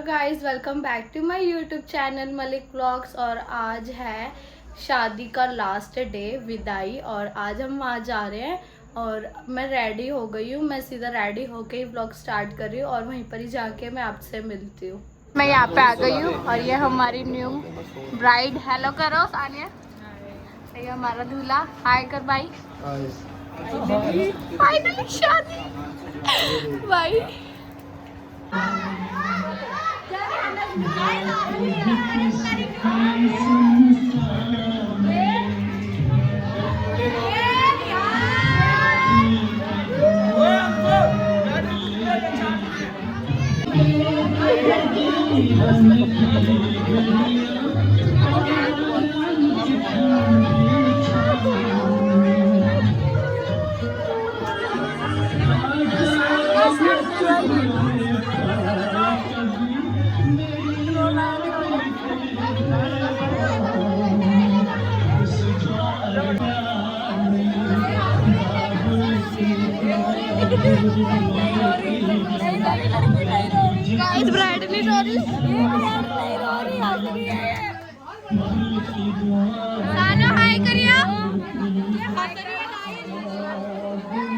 Hello guys, welcome back to my YouTube channel Malik vlogs. और आज है शादी का लास्ट डे, विदाई। और आज हम वहाँ जा रहे हैं और मैं रेडी हो गई हूँ। मैं सीधा रेडी होके ही व्लॉग स्टार्ट कर रही हूँ और वहीं पर ही जाके मैं आपसे मिलती हूँ। मैं यहाँ पे आ गई हूँ और ये हमारी न्यू ब्राइड। हेलो करो सानिया। ये हमारा दूल्हा। हाय कर भाई। फाइनली शादी भाई। गाइस ब्राइड नहीं रो रही, सानो हाय करियो।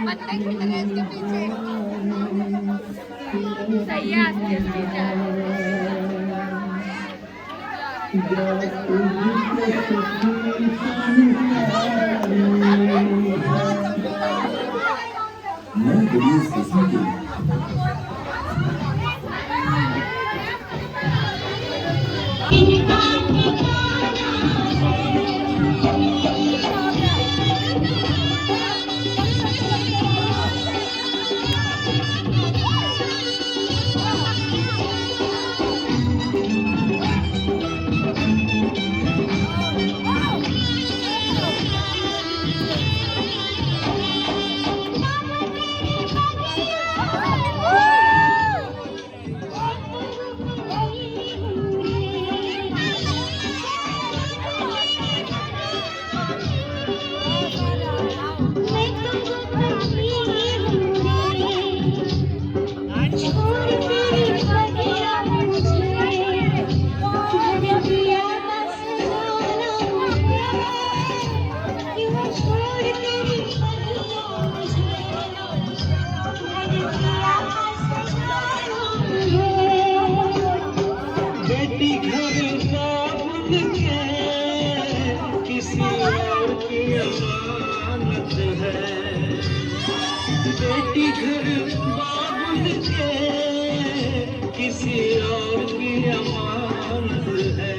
बंदा खिल रहा है इसके पीछे। सही है, आस्ते आस्ते जा रहा बेटी घर बाबुल के किसी और की अमानत है।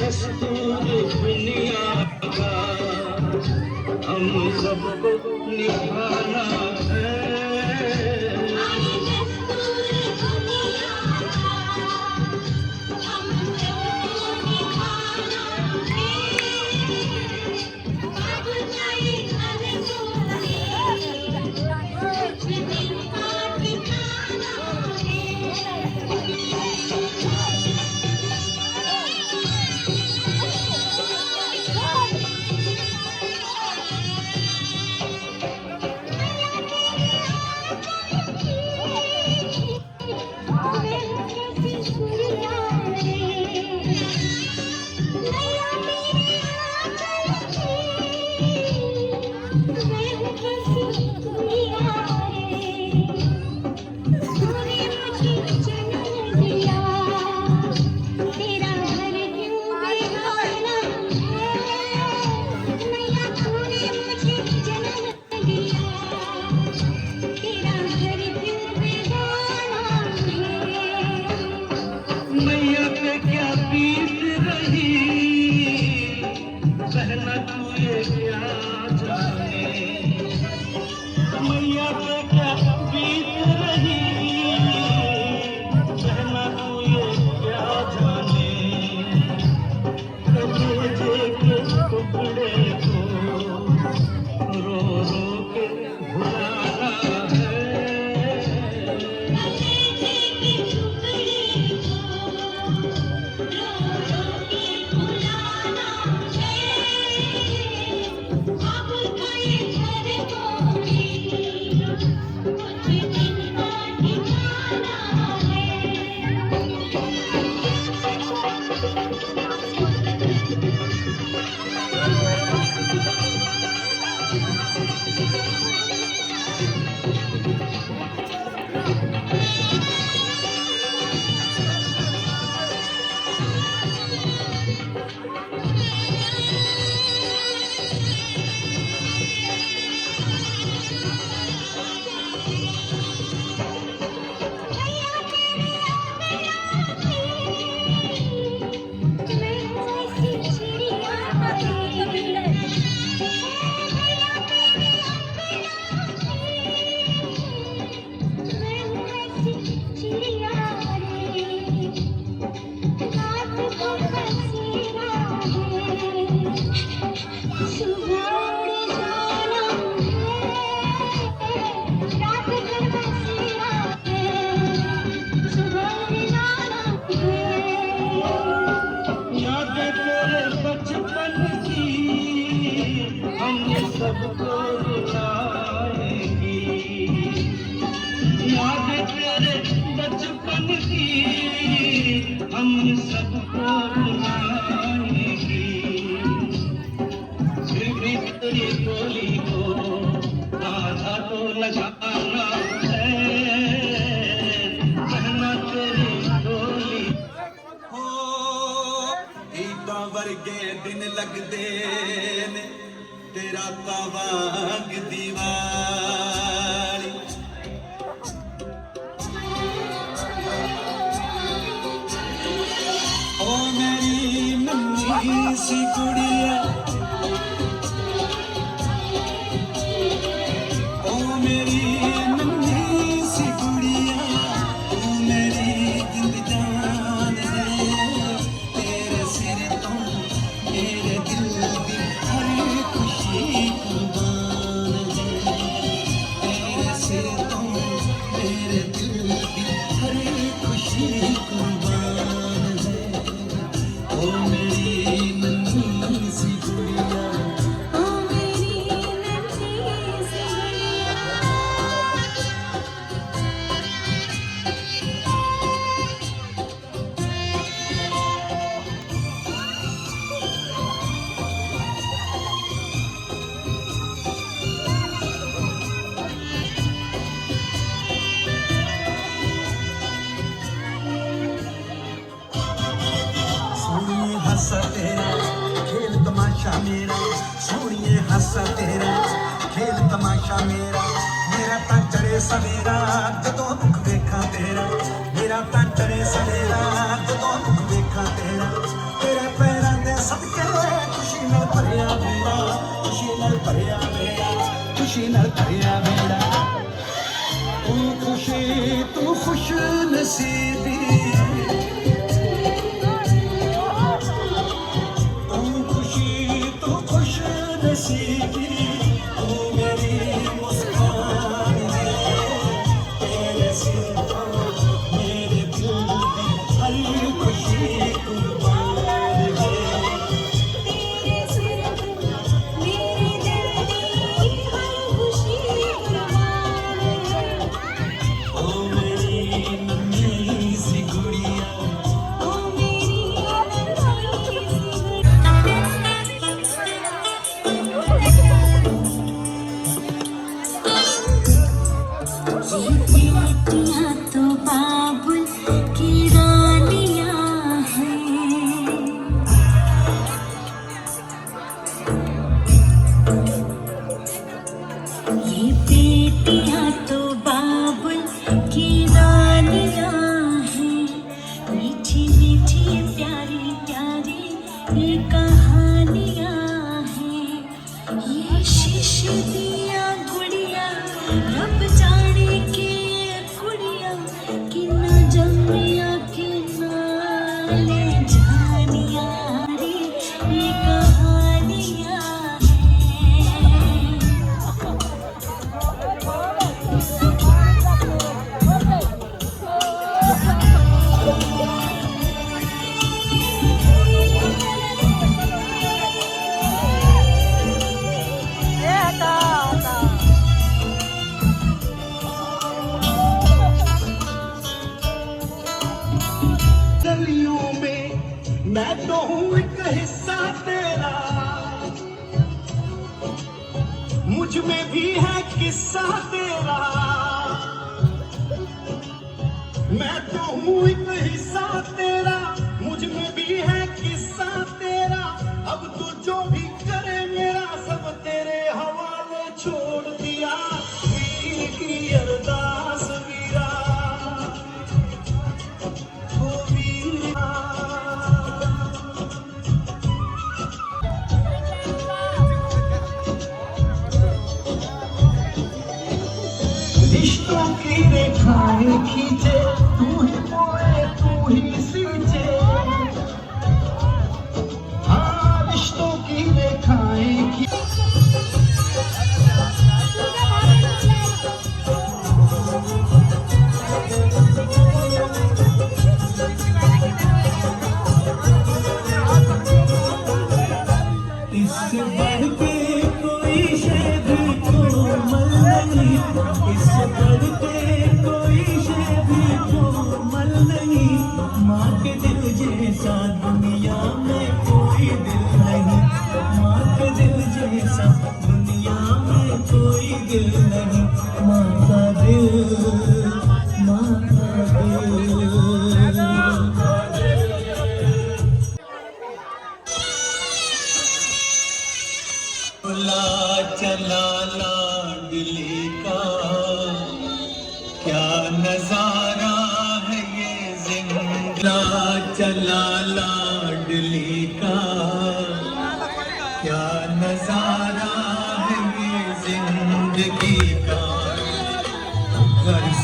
दस्तूर दुनिया का हम सबको निभाना है। मैया पे क्या बीत रही, बहना तू ये क्या जाने। मैया पे क्या बीत रही, बहना तू ये क्या जाने। कलेजे के टुकड़े को रो रो के भुलाना है। बनती हम सबको बुलाएगी। फिर भी तेरी बोली को आधा तो लगाना है, कहना तेरी बोली। हो ईटां वर्गे दिन लगदे ने तेरा तावांग दीवाली। ओ मेरी नन्ही सी कुड़िया, ओ मेरी नन्ही सी कुड़िया, तू मेरी जिंद जान है। तेरे सिर तो मेरे दिल दी हर खुशी कुर्बान है। तेरे सिर तो मेरे दिल दी हर खुशी कुर्बान है। ओ मेरी नन्ही सी गुड़िया, ओ मेरी नन्ही सी गुड़िया। सोनिए हंसा तेरा खेल तमाशा मेरा, सोनिए हंसा तेरा खेल तमाशा मेरा। मेरा तां चढ़े सवेरा जदों दुख वेखां तेरा, मेरा तां चढ़े सवेरा जदों दुख वेखां तेरा। तेरे पैरां दे सदके खुशी नाल भरिया मेरा, खुशी नाल भरिया मेरा, खुशी नाल भरिया मेरा। तू खुश नसीबी, तू खुश नसीबी, तू मेरी मुस्कान है। तेरे सिर तो मेरे दिल दी हर खुशी कुर्बान है। तेरे सिर पर मेरे दिल दी हर खुशी कुर्बान है। ओ मेरी नन्ही सी गुड़िया, ओ मेरी नन्ही सी गुड़िया। बेटियां तो बाबुल की रानियां हैं। ये बेटियां तो बाबुल की रानियां हैं। मीठी मीठी प्यारी प्यारी ये कहानियां हैं। ये शीश दिया गुड़िया रब जाने के कुड़िया कि न जमिया कि न ले जानिया रे ये कहानियां हैं। गलियों में मैं तो हूँ एक हिस्सा तेरा, मुझ में भी है किस्सा तेरा। मैं तो हूँ एक हिस्सा तेरा, मुझ में भी है किस्सा तेरा। अब तू जो भी करे मेरा सब तेरे हवाले छोड़ दिया। वीर की अरदास वीरा, ओ वीरा। रिश्तों की रेखाएं खींचे, तू ही बोए तू ही सींचे। हाँ रिश्तों की रेखाएं खींचे। इससे बढ़ के कोई शे भी कोमल नहीं, इससे बढ़ के कोई शे भी कोमल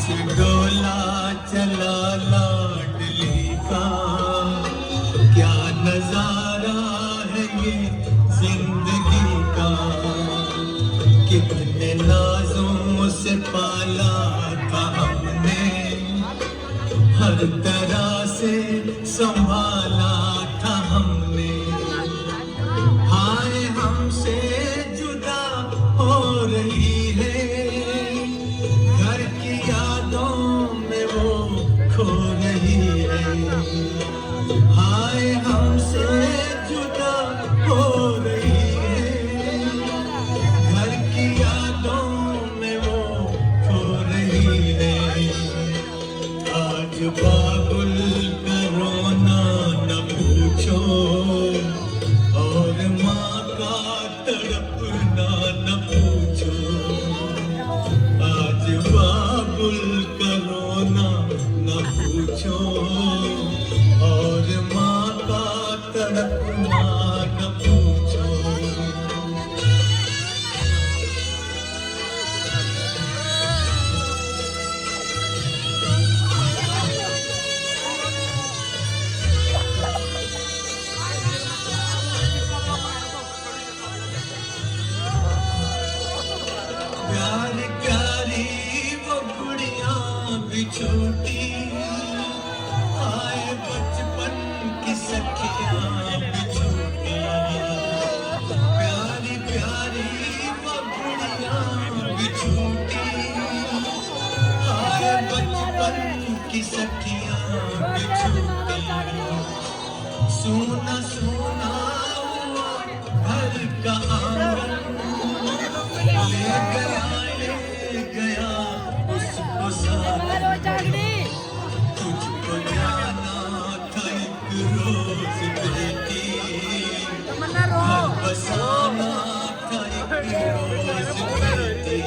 डोला चला लाडली का, क्या नजारा है ये जिंदगी का। कितने नाजों से पाला था हमने, हर तरह से संभाला था हमने। हाय हमसे जुदा हो रही है, घर की यादों में वो खो रही है। हाय हमसे जुदा हो रही है, घर की यादों में वो खो रही है। आज बाबुल का रोना न पूछो, और माँ का तड़पना न पूछो। आज बाबुल का रोना न पूछो, और माँ का तड़पना न पूछो। प्यारी प्यारी वो गुड़िया भी छूटी, आए बचपन की सखियां भी छूटी। प्यारी प्यारी वो गुड़िया भी छूटी, आए बचपन की सखियां भी छूटी। सोना सोना हुआ घर का आंगन, ले गया उसको साथ। तुझको जाना था एक रोज बेटी, घर बसाना था एक रोज बेटी।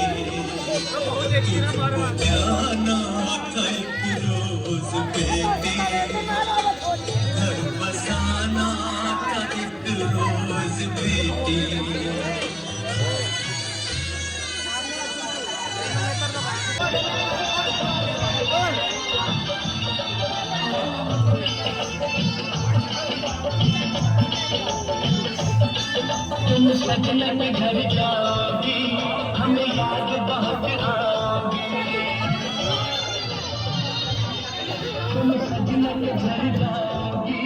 तुझको जाना था एक रोज बेटी, घर बसाना था एक रोज बेटी। तुम सजन घर जाओगी, हमें याद बहुत आओगी। तुम सजन घर जाओगी।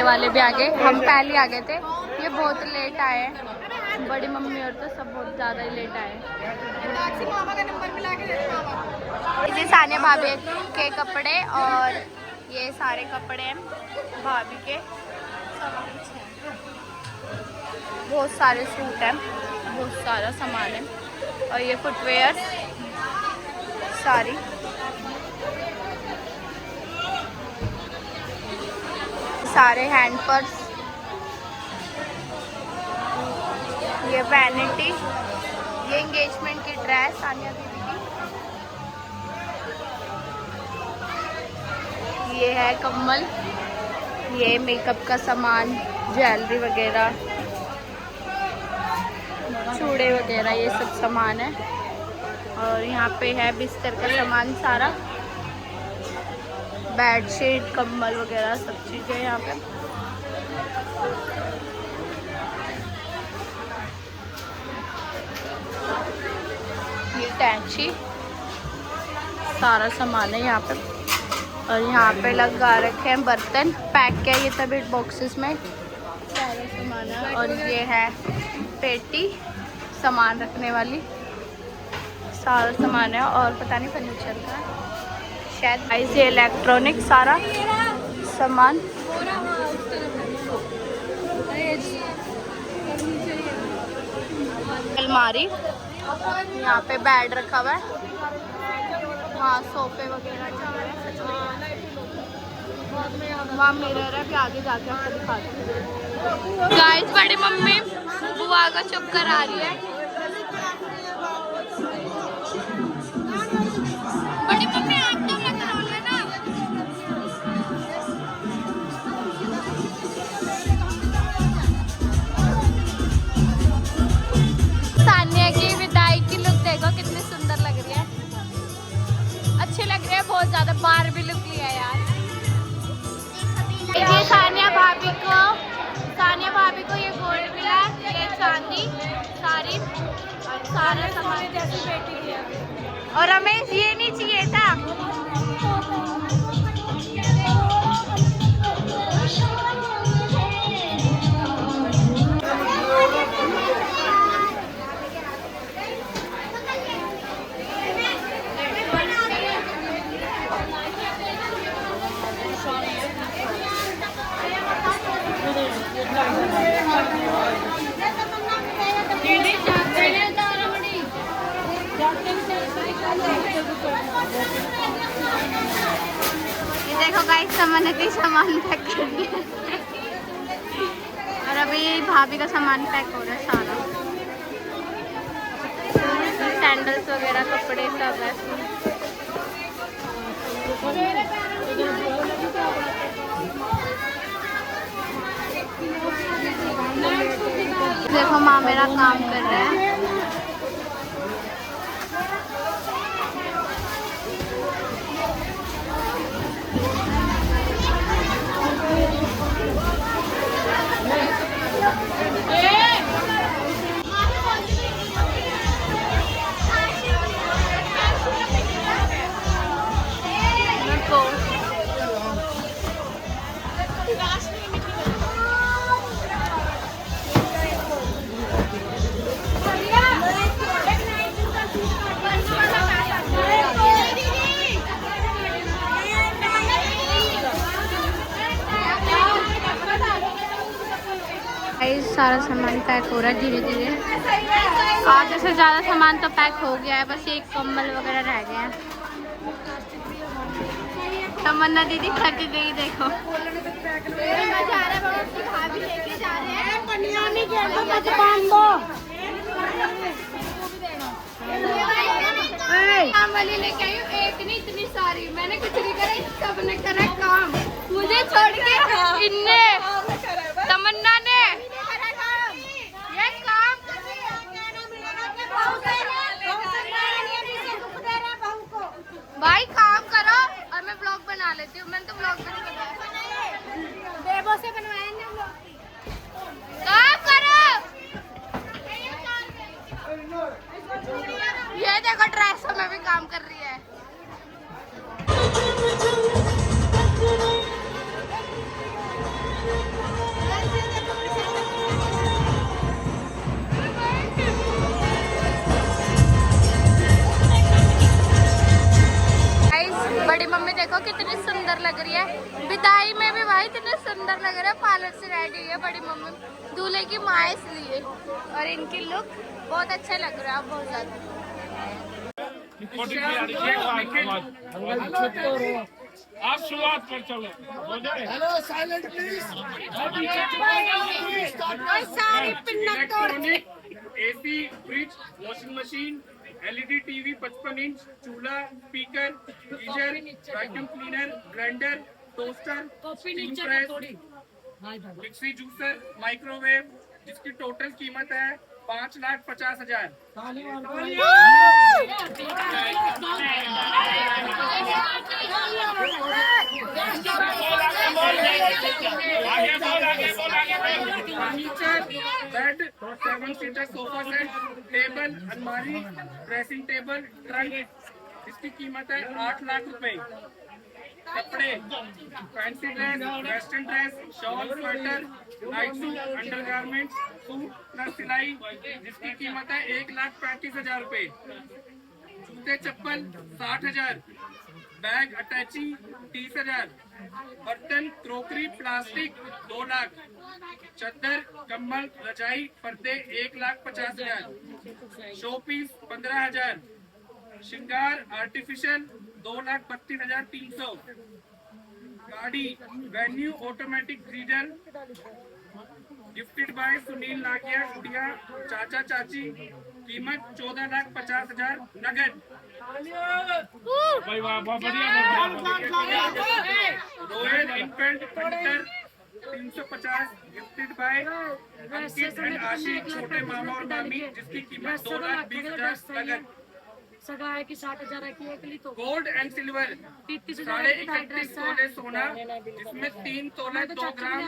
ये वाले भी आ गए, हम पहले आ गए थे। ये बहुत लेट आए हैं, बड़ी मम्मी और तो सब बहुत ज़्यादा ही लेट आए। ये सानिया भाभी के कपड़े और ये सारे कपड़े हैं भाभी के, बहुत सारे सूट हैं, बहुत सारा सामान है। और ये फुटवेयर सारी, सारे हैंड पर्स, ये वैनिटी, ये एंगेजमेंट की ड्रेस सानिया दीदी की, ये है कम्बल, ये मेकअप का सामान, ज्वेलरी वगैरह, चूड़े वगैरह, ये सब सामान है। और यहाँ पे है बिस्तर का सामान सारा, बेडशीट, कंबल वगैरह सब चीज़ें यहाँ पे। ये टैची, सारा सामान है यहाँ पे। और यहाँ पे लगा रखे हैं बर्तन, पैक किया ये तभी बॉक्सेस में, सारा सामान है। और ये है पेटी सामान रखने वाली, सारा सामान है। और पता नहीं फर्नीचर का शायद, ऐसे इलेक्ट्रॉनिक सारा सामान। अलमारी, यहाँ पे बेड रखा हुआ है, हाँ सोफे वगैरह चल रहे हैं। वहाँ मिरर है, भी आगे जाके आपको दिखाते हैं। गाइस बड़ी मम्मी बुआ का चुप करा रही है। बड़ी मम्मी आप तो मत रो लेना। सानिया की विदाई की लुक देखो कितनी सुंदर लग रही है, अच्छी लग रही है बहुत ज्यादा। बार भी लुक लिया यार। ये सानिया भाभी को ये गोल्ड मिला, ये चांदी सारी और सारा सामान जैसी बेटी दिया। और हमें ये नहीं चाहिए था। ये देखो गाइस सामान पैक कर दिया और अभी भाभी का सामान पैक हो रहा है सारा, सैंडल्स वगैरह कपड़े सब है। देखो माँ मेरा काम कर रहा है। सारा सामान पैक हो रहा है धीरे धीरे। आधे से ज़्यादा सामान तो पैक हो गया है, बस एक कम्बल वगैरह रह गए हैं। तमन्ना दीदी थक गई देखो। वाली लेके आई हूँ, एक नहीं इतनी सारी। मैंने कुछ नहीं करा, सबने करा काम, मुझे छोड़ के इनने तमन्ना ने ये काम। भाई काम करो और मैं ब्लॉग बना लेती हूँ। मैंने तो ब्लॉग भी नहीं बनाया, बेबो से बनवाया ना ब्लॉग। काम करो। ये देखो ड्रेसों में भी काम कर रही है। गई है बड़ी मम्मी दूल्हे की माँ इसलिए, और इनकी लुक बहुत अच्छा लग रहा है बहुत ज्यादा। आप शुरुआत पर चलो। Electronic, AC, fridge, washing machine, LED TV 55 inch, चूल्हा, speaker, geyser, vacuum cleaner, grinder, toaster, steam press, mixie, juicer, microwave, जिसकी टोटल कीमत है 5,50,000। Furniture, bed, 7 seater sofa set, table, अलमारी, ड्रेसिंग टेबल, ट्रंक, इसकी कीमत है 8 लाख रुपए। कपड़े, fancy dress, western dress, shawl, sweater, night suit, undergarments, suit plus सिलाई, जिसकी कीमत है 1,35,000 रुपए। जूते चप्पल 60,000, बैग अटैची 30,000, बर्तन, क्रोकरी, प्लास्टिक 2 लाख, चद्दर, कम्बल, रजाई, पर्दे 1,50,000, शो पीस 15,000, श्रृंगार आर्टिफिशियल 2,32,300, गाड़ी venue automatic diesel, gifted by Sunil Nagia Gudiya चाचा चाची, कीमत 14,50,000 नगद। Royal Enfield Hunter 350, gifted by Ankit and Ashish छोटे मामा और मामी, जिसकी कीमत 2,20,000 नगद। सगाई की 60,000 की एक ली तो गोल्ड एंड सिल्वर 31.5 तोले सोना, जिसमें 3 तोले 2 ग्राम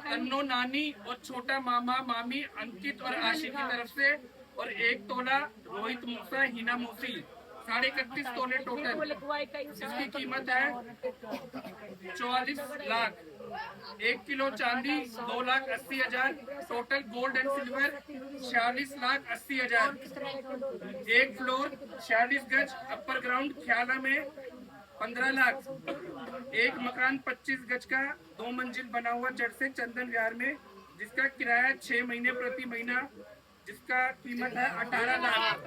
तन्नो नानी और छोटा मामा मामी अंकित और आशी की तरफ से, और 1 तोला रोहित मूसा हिना मूसी, 31.5 तोले टोटल, जिसकी कीमत है 44 लाख। 1 किलो चांदी 2,80,000, total gold and silver 46,80,000। 1 floor 46 गज अपर ग्राउंड ख्याला में 15 लाख। 1 मकान 25 गज का 2 मंजिल बना हुआ जड़ से चंदन विहार में, जिसका किराया 6 महीने प्रति महीना, जिसका कीमत है 18 लाख।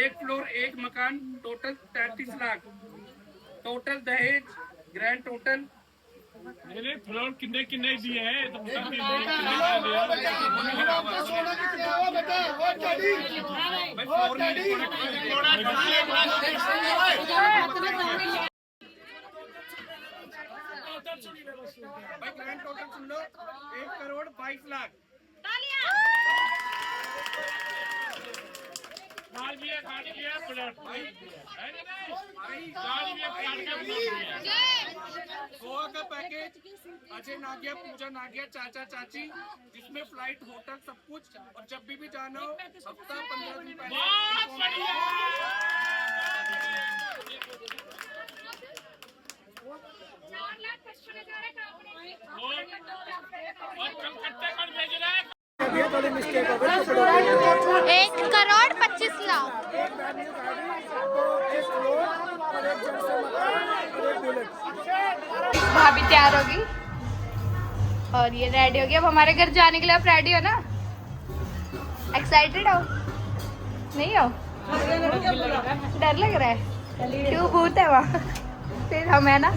1 फ्लोर 1 मकान टोटल 33 लाख। टोटल दहेज ग्रैंड टोटल मेरे फ्लोर किन्ने किन्ने दिए हैं तो भाई ग्रैंड टोटल सुन लो 1,22,00,000। खाल भी है प्लॉट भाई गोवा का पैकेज अजय नागिया पूजा नागिया चाचा चाची, जिसमें फ्लाइट होटल सब कुछ, और जब भी जाना हो हफ्ता 15 दिन पहले। बहुत बढ़िया और कलकत्ते कर भेज रहे हैं 1,25,00,000। भाभी तैयार होगी और ये रेडी होगी। अब हमारे घर जाने के लिए आप रेडी हो ना? एक्साइटेड हो? नहीं हो? डर लग रहा है? क्यों भूत है वहाँ? फिर हम है ना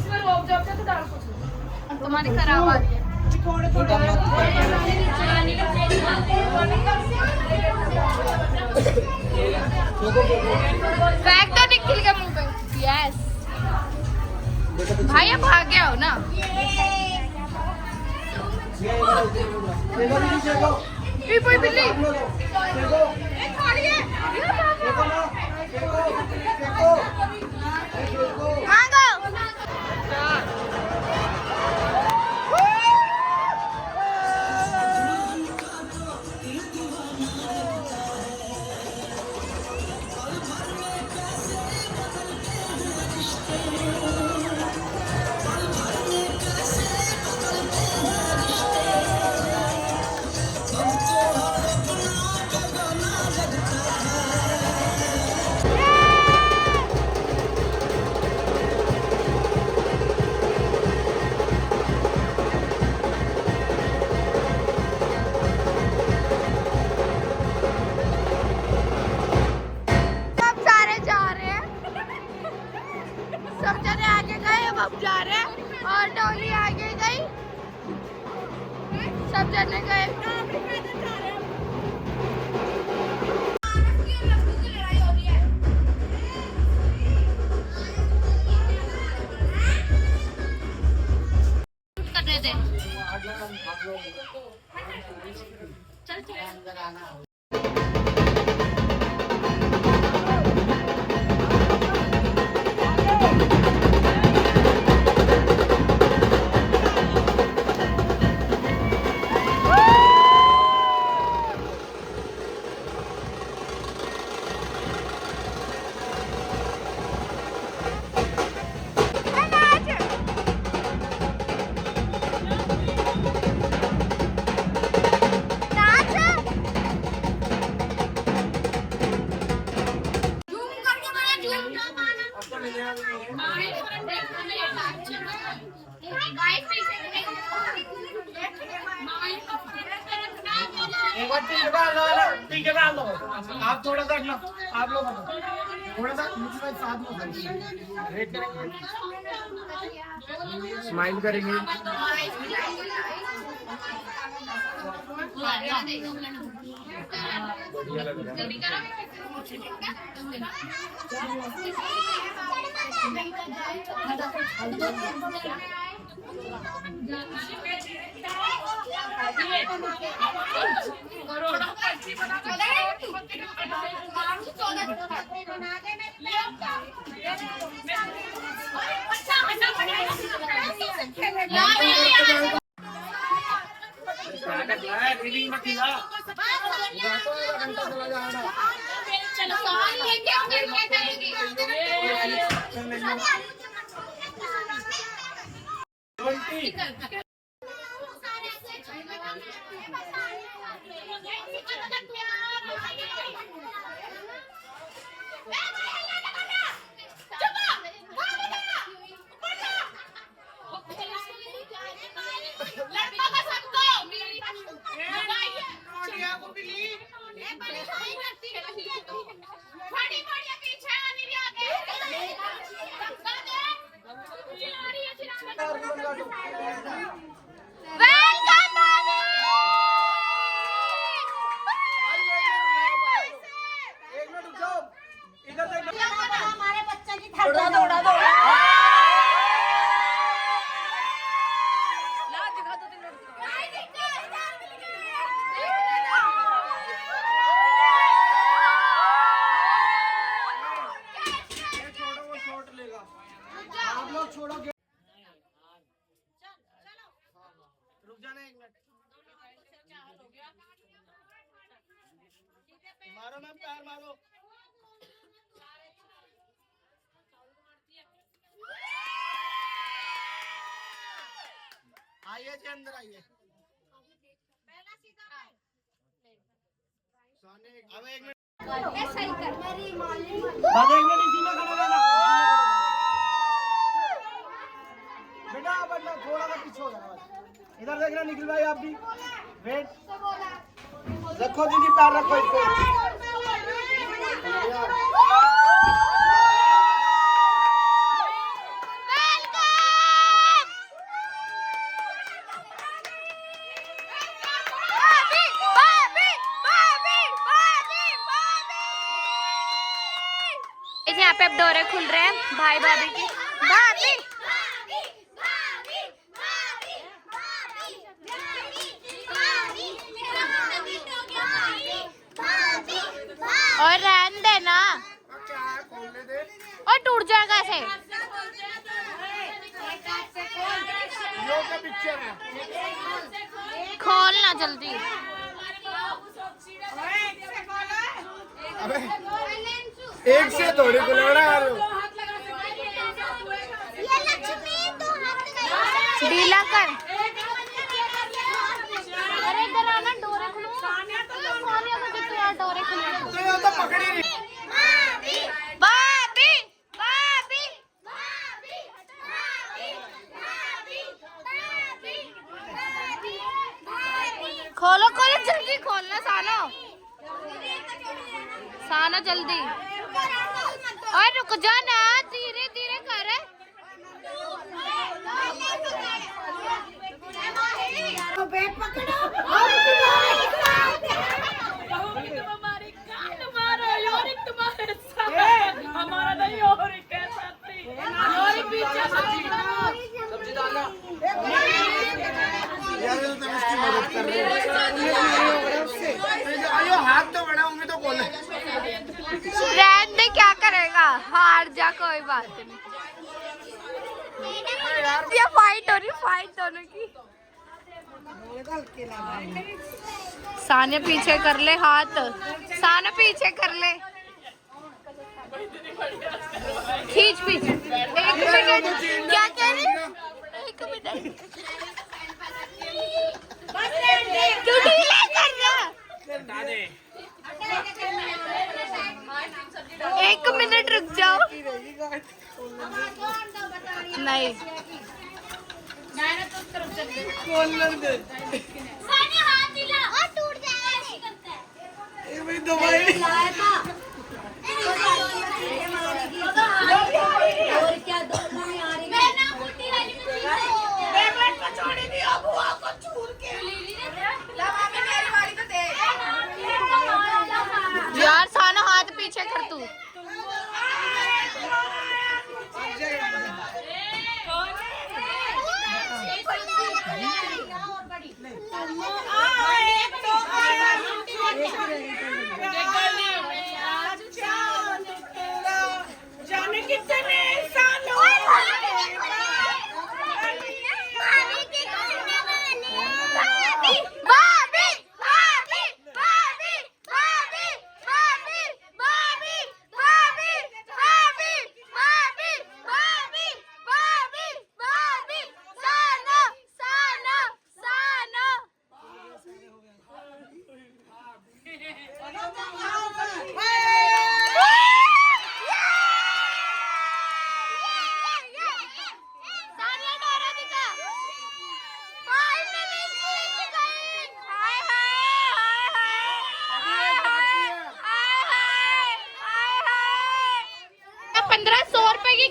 तुम्हारी खराब आ रही है। बैग तो निकल गया मुंह पे। यस भाई अब आ गया हो ना? बिल्ली कर रहे थे। एक बार टीके डाल दो आप थोड़ा सा ना आप लोग थोड़ा सा साथ में वेट करेंगे स्माइल करेंगे मारो मैम पैर मारो आइए जी अंदर आइए अब एक मिनट इसी में खड़ा रहना बेटा बंदा थोड़ा सा पीछे हो जाना इधर देखना निखिल भाई आप भी वेट रखो दीदी पैर रखो इस पे यहाँ पे अब डोरे खुल रहे हैं भाई भाभी की। भाभी और रहने देना और टूट जाएगा ऐसे। खोलना जल्दी। एक से थोड़ी को लड़ा यार ढीला कर। अरे इधर आना डोरे खुलो। मुझे तो यार डोरे खुलो तो पकड़ी नहीं। भाभी भाभी खोलो खोलो जल्दी खोलना सानो सानो जल्दी। और रुक जाना धीरे धीरे कर। बैग पकड़ो। हार जा कोई बात नहीं। ये फाइट हो रही, फाइट दोनों की। सानिया पीछे कर ले हाथ, सानिया पीछे कर ले, खींच पीछे। 1 मिनट, क्या कह रही? 1 मिनट, क्यों ढीला कर रहा? 1 मिनट रुक जाओ। नहीं यार साना हाथ पीछे कर तू।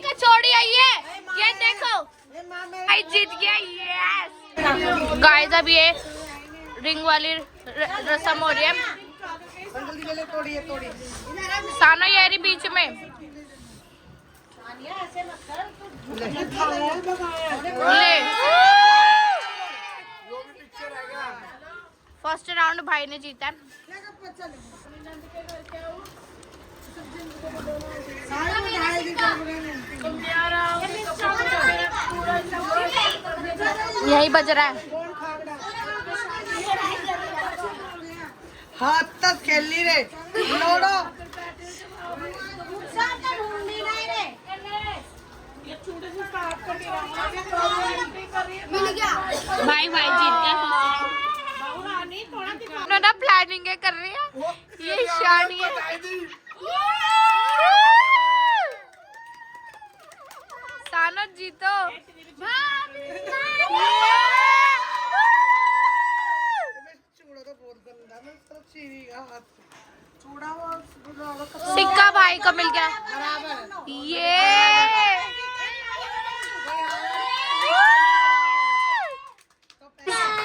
कचौड़ी आई है, ये देखो भाई जीत गया। यस गाइस, अब ये रिंग वाली रस्म हो रही है। साना ये रही बीच में। ले फर्स्ट राउंड भाई ने जीता। यही बज रहा है। हाथ तक खेल ली रे लोड़ो। भाई जीत गया। ना प्लानिंग कर रही है ये शानी है। सानो जीतो। सिक्का भाई को मिल गया।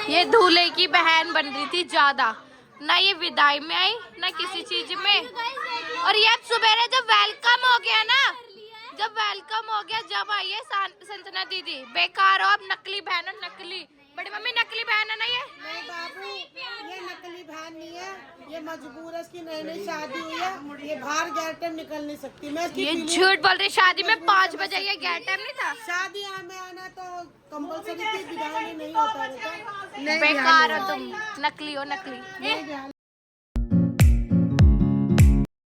ये दूल्हे की बहन बन रही थी ज्यादा, ना ये विदाई में आई ना किसी चीज में। और ये सुबेरे जब वेलकम हो गया ना, जब वेलकम हो गया जब आई है संजना दीदी। बेकार हो अब, नकली बहन है, नकली। बड़ी मम्मी नकली बहन है ना ये? नहीं बाबू, ये नकली बहन नहीं है, ये मजबूर है, इसकी नई नई शादी हुई है, ये बाहर गैर टाइम निकल नहीं सकती। मैं ये झूठ बोल रही, शादी में 5 बजे ये गैर टाइम नहीं था। शादी में आना तो कंपलसरी थी, विदाई में नहीं होता रहता। बेकार हो तुम, नकली हो नकली।